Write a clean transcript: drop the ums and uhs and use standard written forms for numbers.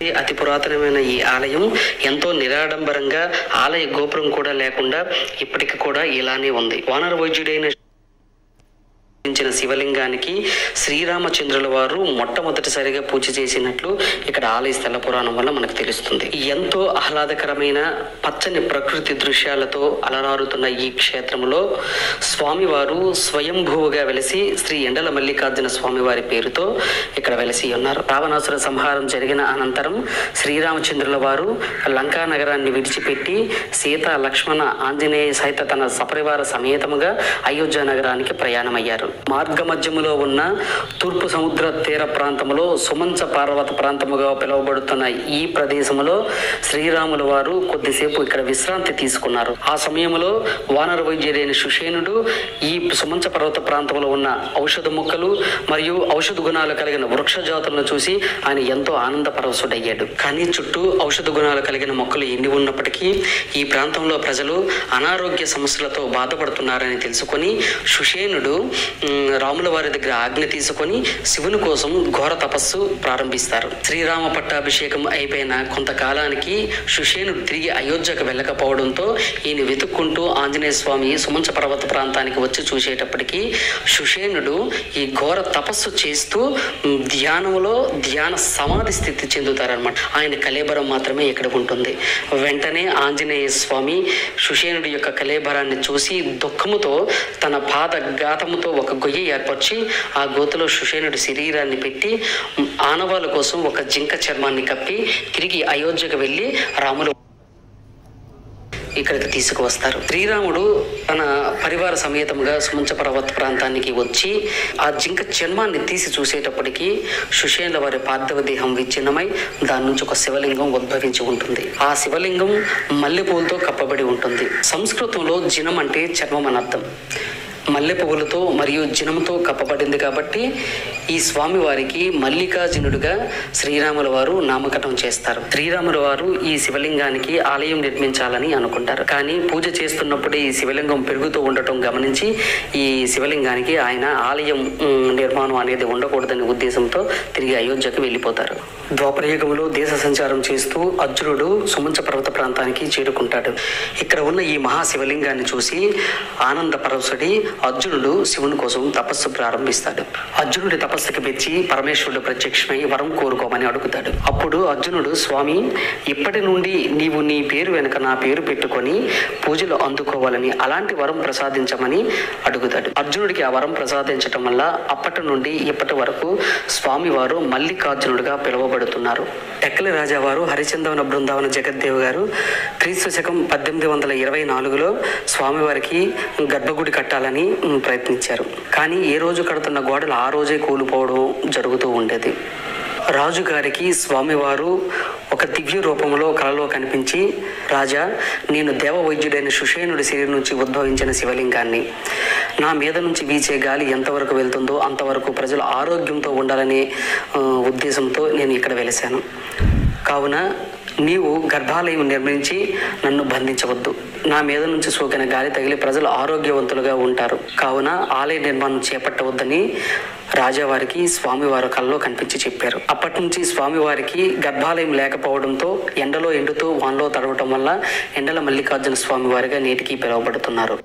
అతి పురాతనమైన ఈ ఆలయం ఎంతో నిరాడంబరంగా ఆలయ గోపురం కూడా లేకుండా ఇప్పటికి కూడా ఇలానే ఉంది. వానర వైద్యుడైన శివలింగానికి శ్రీరామచంద్రుల వారు మొట్టమొదటిసారిగా పూజ చేసినట్లు ఇక్కడ ఆలయ స్థల పురాణం వల్ల మనకు తెలుస్తుంది. ఎంతో ఆహ్లాదకరమైన పచ్చని ప్రకృతి దృశ్యాలతో అలరారుతున్న ఈ క్షేత్రంలో స్వామివారు స్వయంభూవుగా వెలిసి శ్రీ ఎండల మల్లికార్జున స్వామివారి పేరుతో ఇక్కడ వెలిసి ఉన్నారు. రావణాసుర సంహారం జరిగిన అనంతరం శ్రీరామచంద్రుల వారు లంకా నగరాన్ని విడిచిపెట్టి సీత, లక్ష్మణ, ఆంజనేయ సహిత తన సపరివార సమేతముగా అయోధ్య నగరానికి ప్రయాణమయ్యారు. మార్గ మధ్యములో ఉన్న తూర్పు సముద్ర తీర ప్రాంతంలో సుమంచ పర్వత ప్రాంతముగా పిలువబడుతున్న ఈ ప్రదేశంలో శ్రీరాముల వారు కొద్దిసేపు ఇక్కడ విశ్రాంతి తీసుకున్నారు. ఆ సమయంలో వానర వైద్యుడైన సుషేనుడు ఈ సుమంచ పర్వత ప్రాంతంలో ఉన్న ఔషధ మొక్కలు మరియు ఔషధ గుణాలు కలిగిన వృక్ష జాతులను చూసి ఆయన ఎంతో ఆనందపరవశుడయ్యాడు. కానీ చుట్టూ ఔషధ గుణాలు కలిగిన మొక్కలు ఎన్ని ఉన్నప్పటికీ ఈ ప్రాంతంలో ప్రజలు అనారోగ్య సమస్యలతో బాధపడుతున్నారని తెలుసుకొని సుషేనుడు రాముల వారి దగ్గర ఆజ్ఞ తీసుకొని శివుని కోసం ఘోర తపస్సు ప్రారంభిస్తారు. శ్రీరామ పట్టాభిషేకం అయిపోయిన కొంతకాలానికి సుషేనుడు తిరిగి అయోధ్యకు వెళ్ళకపోవడంతో ఈయన వెతుక్కుంటూ ఆంజనేయ స్వామి సుమంచ పర్వత ప్రాంతానికి వచ్చి చూసేటప్పటికి సుషేనుడు ఈ ఘోర తపస్సు చేస్తూ ధ్యానంలో ధ్యాన సమాధి స్థితి చెందుతారనమాట. ఆయన కళేబరం మాత్రమే ఇక్కడ ఉంటుంది. వెంటనే ఆంజనేయ స్వామి సుషేనుడి యొక్క కళేబరాన్ని చూసి దుఃఖముతో తన పాద ఘాతముతో ఒక గొయ్యి ఏర్పరిచి ఆ గోతులో సుషేనుడి శరీరాన్ని పెట్టి ఆనవాళ్ళ కోసం ఒక జింక చర్మాన్ని కప్పి తిరిగి అయోధ్యకు వెళ్ళి రాములు ఇక్కడికి తీసుకువస్తారు. శ్రీరాముడు తన పరివార సమేతంగా సుమంచ పర్వత ప్రాంతానికి వచ్చి ఆ జింక చర్మాన్ని తీసి చూసేటప్పటికి సుషేనుల వారి పార్థివ దేహం విచ్ఛిన్నమై దాని నుంచి ఒక శివలింగం ఉద్భవించి ఉంటుంది. ఆ శివలింగం మల్లెపూలతో కప్పబడి ఉంటుంది. సంస్కృతంలో జినం అంటే చర్మం అని అర్థం. మల్లె పువ్వులతో మరియు జినంతో కప్పబడింది కాబట్టి ఈ స్వామి వారికి మల్లికార్జునుడిగా శ్రీరాముల వారు నామకరణం చేస్తారు. శ్రీరాముల వారు ఈ శివలింగానికి ఆలయం నిర్మించాలని అనుకుంటారు. కానీ పూజ చేస్తున్నప్పుడే ఈ శివలింగం పెరుగుతూ ఉండటం గమనించి ఈ శివలింగానికి ఆయన ఆలయం నిర్మాణం అనేది ఉండకూడదనే ఉద్దేశంతో తిరిగి అయోధ్యకు వెళ్ళిపోతారు. ద్వాపరయుగంలో దేశ సంచారం చేస్తూ అర్జునుడు సుమంచ పర్వత ప్రాంతానికి చేరుకుంటాడు. ఇక్కడ ఉన్న ఈ మహాశివలింగాన్ని చూసి ఆనంద పరవశుడి అర్జునుడు శివుని కోసం తపస్సు ప్రారంభిస్తాడు. అర్జునుడి తపస్సుకి మెచ్చి పరమేశ్వరుడు ప్రత్యక్షమై వరం కోరుకోమని అడుగుతాడు. అప్పుడు అర్జునుడు, స్వామి, ఇప్పటి నుండి నీవు నీ పేరు వెనుక నా పేరు పెట్టుకొని పూజలు అందుకోవాలని, అలాంటి వరం ప్రసాదించమని అడుగుతాడు. అర్జునుడికి ఆ వరం ప్రసాదించటం వల్ల అప్పటి నుండి ఇప్పటి వరకు స్వామివారు మల్లికార్జునుడిగా పిలువబడుతున్నారు. టెక్కలి రాజావారు హరిచందవన బృందావన జగద్దేవ్ గారు క్రీస్తు శకం 1824లో స్వామివారికి గర్భగుడి కట్టాలని ప్రయత్నించారు. కానీ ఏ రోజు కడుతున్న గోడలు ఆ రోజే కూలిపోవడం జరుగుతూ ఉండేది. రాజుగారికి స్వామివారు ఒక దివ్య రూపంలో కలలో కనిపించి, రాజా, నేను దేవ వైద్యుడైన సుషేనుడి శరీరం నుంచి ఉద్భవించిన శివలింగాన్ని, నా మీద నుంచి వీచే గాలి ఎంతవరకు వెళ్తుందో అంతవరకు ప్రజలు ఆరోగ్యంతో ఉండాలనే ఉద్దేశంతో నేను ఇక్కడ వెలిశాను. కావున నీవు గర్భాలయం నిర్మించి నన్ను బంధించవద్దు. నా మీద నుంచి సోకిన గాలి తగిలి ప్రజలు ఆరోగ్యవంతులుగా ఉంటారు. కావున ఆలయ నిర్మాణం చేపట్టవద్దని రాజావారికి స్వామివారు కల్లో కనిపించి చెప్పారు. అప్పటి నుంచి స్వామివారికి గర్భాలయం లేకపోవడంతో ఎండలో ఎండుతూ వానలో తడవటం వల్ల ఎండల మల్లికార్జున స్వామివారిగా నేటికి పిలువబడుతున్నారు.